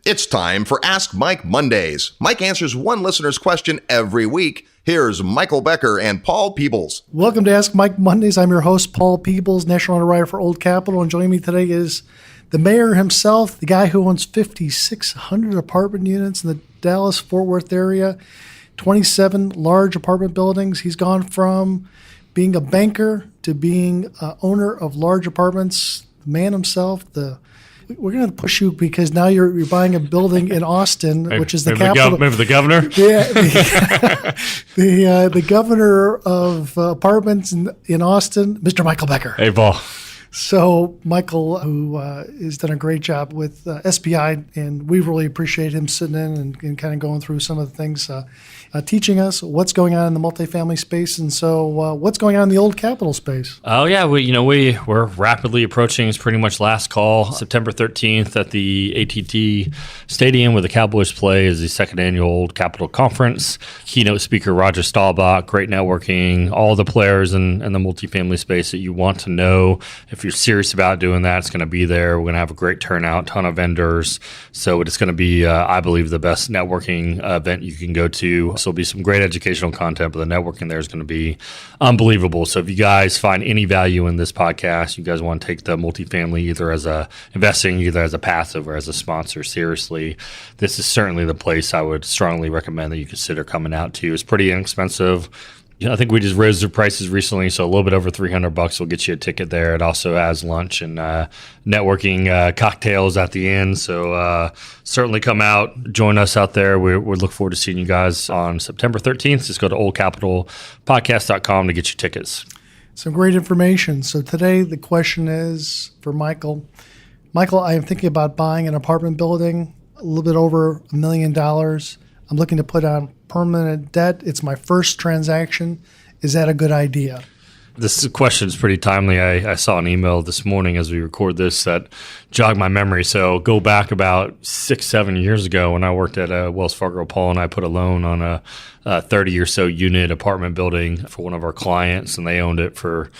It's time for Ask Mike Mondays. Mike answers one listener's question every week. Here's Michael Becker and Paul Peebles. Welcome to Ask Mike Mondays. I'm your host, Paul Peebles, National Underwriter for Old Capital. And joining me today is the mayor himself, the guy who owns 5,600 apartment units in the Dallas-Fort Worth area, 27 large apartment buildings. He's gone from being a banker to being owner of large apartments. The man himself, we're going to push you because now you're buying a building in Austin, which is the capital. Maybe the governor? Yeah, the governor of apartments in Austin, Mr. Michael Becker. Hey, Paul. So Michael, who has done a great job with SPI, and we really appreciate him sitting in and kind of going through some of the things, teaching us what's going on in the multifamily space. And so what's going on in the Old Capital space? Oh, yeah. We're rapidly approaching. It's pretty much last call. September 13th at the AT&T Stadium where the Cowboys play is the second annual Old Capital Conference. Keynote speaker Roger Staubach, great networking, all the players in the multifamily space that you want to know. If you're serious about doing that, it's going to be there. We're going to have a great turnout, ton of vendors. So it's going to be, I believe, the best networking event you can go to. So there'll be some great educational content, but the networking there is going to be unbelievable. So if you guys find any value in this podcast, you guys want to take the multifamily either as a investing, either as a passive or as a sponsor seriously, this is certainly the place I would strongly recommend that you consider coming out to. It's pretty inexpensive. I think we just raised the prices recently, so a little bit over $300 will get you a ticket there. It also has lunch and networking cocktails at the end. So certainly come out, join us out there. We look forward to seeing you guys on September 13th. Just go to oldcapitalpodcast.com to get your tickets. Some great information. So today the question is for Michael. Michael, I am thinking about buying an apartment building, a little bit over $1 million. I'm looking to put on permanent debt. It's my first transaction. Is that a good idea? This question is pretty timely. I saw an email this morning as we record this that jogged my memory. So go back about 6-7 years ago when I worked at Wells Fargo. Paul and I put a loan on a 30 or so unit apartment building for one of our clients, and they owned it for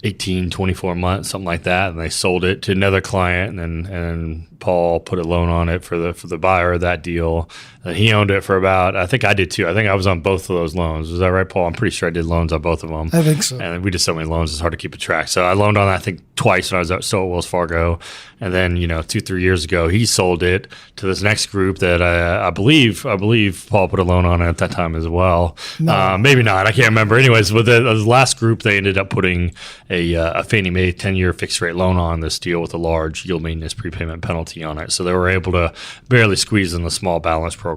18, 24 months, something like that. And they sold it to another client, and Paul put a loan on it for the buyer of that deal. And he owned it for about, I think I did too. I think I was on both of those loans. Was that right, Paul? I'm pretty sure I did loans on both of them. I think so. And we did so many loans, it's hard to keep a track. So I loaned on that, I think, twice when I was still at Wells Fargo. And then, 2-3 years ago, he sold it to this next group that I believe Paul put a loan on it at that time as well. No. Maybe not. I can't remember. Anyways, with the last group, they ended up putting a Fannie Mae 10-year fixed rate loan on this deal with a large yield maintenance prepayment penalty on it. So they were able to barely squeeze in the small balance program.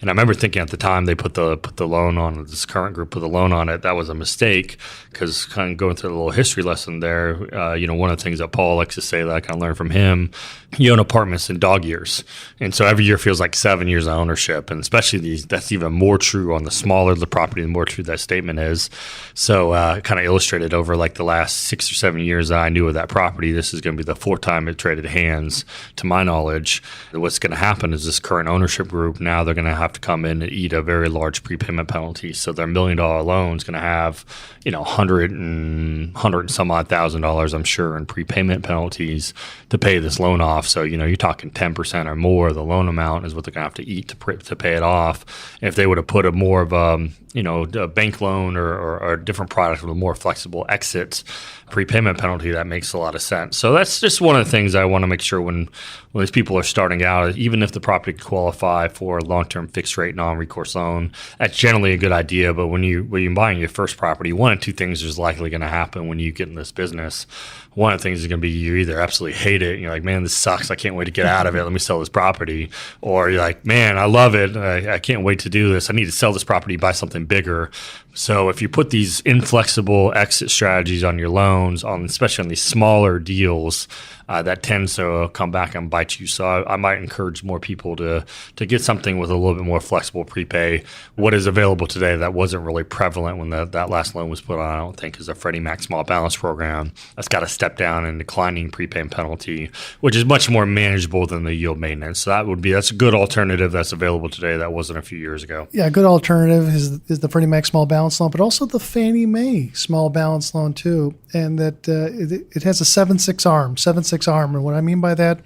And I remember thinking at the time they put the loan on, this current group put the loan on it, that was a mistake, because kind of going through a little history lesson there, one of the things that Paul likes to say that I kind of learned from him, you own apartments in dog years. And so every year feels like 7 years of ownership. And especially that's even more true on the smaller the property, the more true that statement is. So kind of illustrated over like the last 6 or 7 years that I knew of that property, this is going to be the fourth time it traded hands to my knowledge. What's going to happen is this current ownership group, now they're going to have to come in and eat a very large prepayment penalty. So their $1 million loan is going to have, $100 and some odd $1,000, I'm sure, in prepayment penalties to pay this loan off. So, you're talking 10% or more of the loan amount is what they're going to have to eat to pay it off. And if they would have put a more of a bank loan or a different product with a more flexible exit prepayment penalty, that makes a lot of sense. So that's just one of the things I want to make sure when these people are starting out, even if the property could qualify for a long-term fixed rate non-recourse loan, that's generally a good idea. But when you're buying your first property, one of two things is likely going to happen when you get in this business. One of the things is going to be you either absolutely hate it and you're like, man, this sucks, I can't wait to get out of it, let me sell this property. Or you're like, man, I love it, I can't wait to do this, I need to sell this property, buy something bigger. So if you put these inflexible exit strategies on your loans, especially on these smaller deals, that tends to come back and bite you. So I might encourage more people to get something with a little bit more flexible prepay. What is available today that wasn't really prevalent when that last loan was put on, I don't think, is a Freddie Mac small balance program. That's got a step down in declining prepayment penalty, which is much more manageable than the yield maintenance. So that's a good alternative that's available today that wasn't a few years ago. Yeah, a good alternative is the Freddie Mac small balance loan, but also the Fannie Mae small balance loan too. And that it has a 7/6 arm. And what I mean by that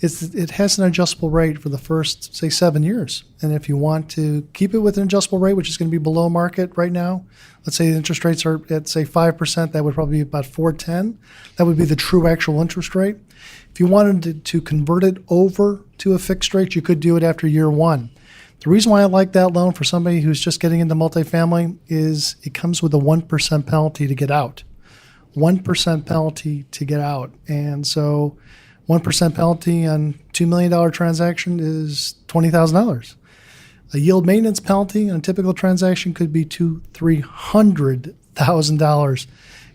it has an adjustable rate for the first, say, 7 years. And if you want to keep it with an adjustable rate, which is going to be below market right now, let's say the interest rates are at, say, 5%, that would probably be about 4.10. That would be the true actual interest rate. If you wanted to convert it over to a fixed rate, you could do it after year one. The reason why I like that loan for somebody who's just getting into multifamily is it comes with a 1% penalty to get out. 1% penalty to get out. And so 1% penalty on $2 million transaction is $20,000. A yield maintenance penalty on a typical transaction could be $300,000.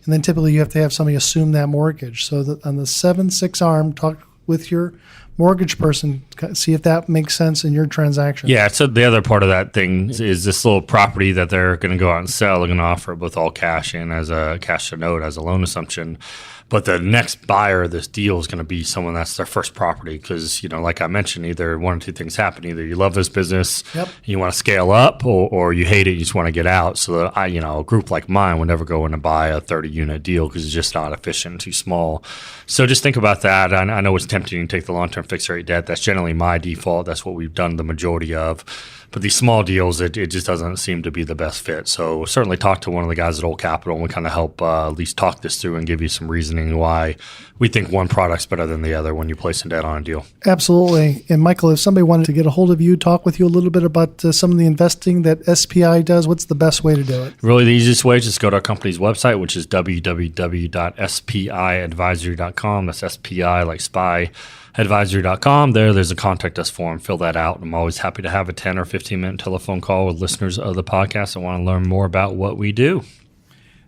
And then typically you have to have somebody assume that mortgage. So that on the 7-6 arm, talk with your mortgage person, see if that makes sense in your transaction. Yeah, so the other part of that thing is this little property that they're going to go out and sell. They're going to offer it with all cash in as a cash to note as a loan assumption. But the next buyer of this deal is going to be someone that's their first property because, like I mentioned, either one or two things happen. Either you love this business, you want to scale up, or you hate it, you just want to get out. So that a group like mine would never go in and buy a 30-unit deal because it's just not efficient, too small. So just think about that. I know it's tempting to take the long-term fixed rate debt. That's generally my default. That's what we've done the majority of. But these small deals, it just doesn't seem to be the best fit. So certainly talk to one of the guys at Old Capital and we kind of help at least talk this through and give you some reasoning why we think one product's better than the other when you're placing debt on a deal. Absolutely. And Michael, if somebody wanted to get a hold of you, talk with you a little bit about some of the investing that SPI does, what's the best way to do it? Really, the easiest way is just go to our company's website, which is www.spiadvisory.com. That's SPI like spy. advisory.com. There's a contact us form. Fill that out. I'm always happy to have a 10 or 15-minute telephone call with listeners of the podcast that want to learn more about what we do.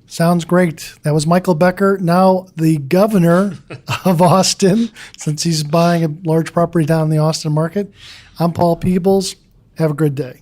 Sounds great. That was Michael Becker, now the governor of Austin, since he's buying a large property down in the Austin market. I'm Paul Peebles. Have a good day.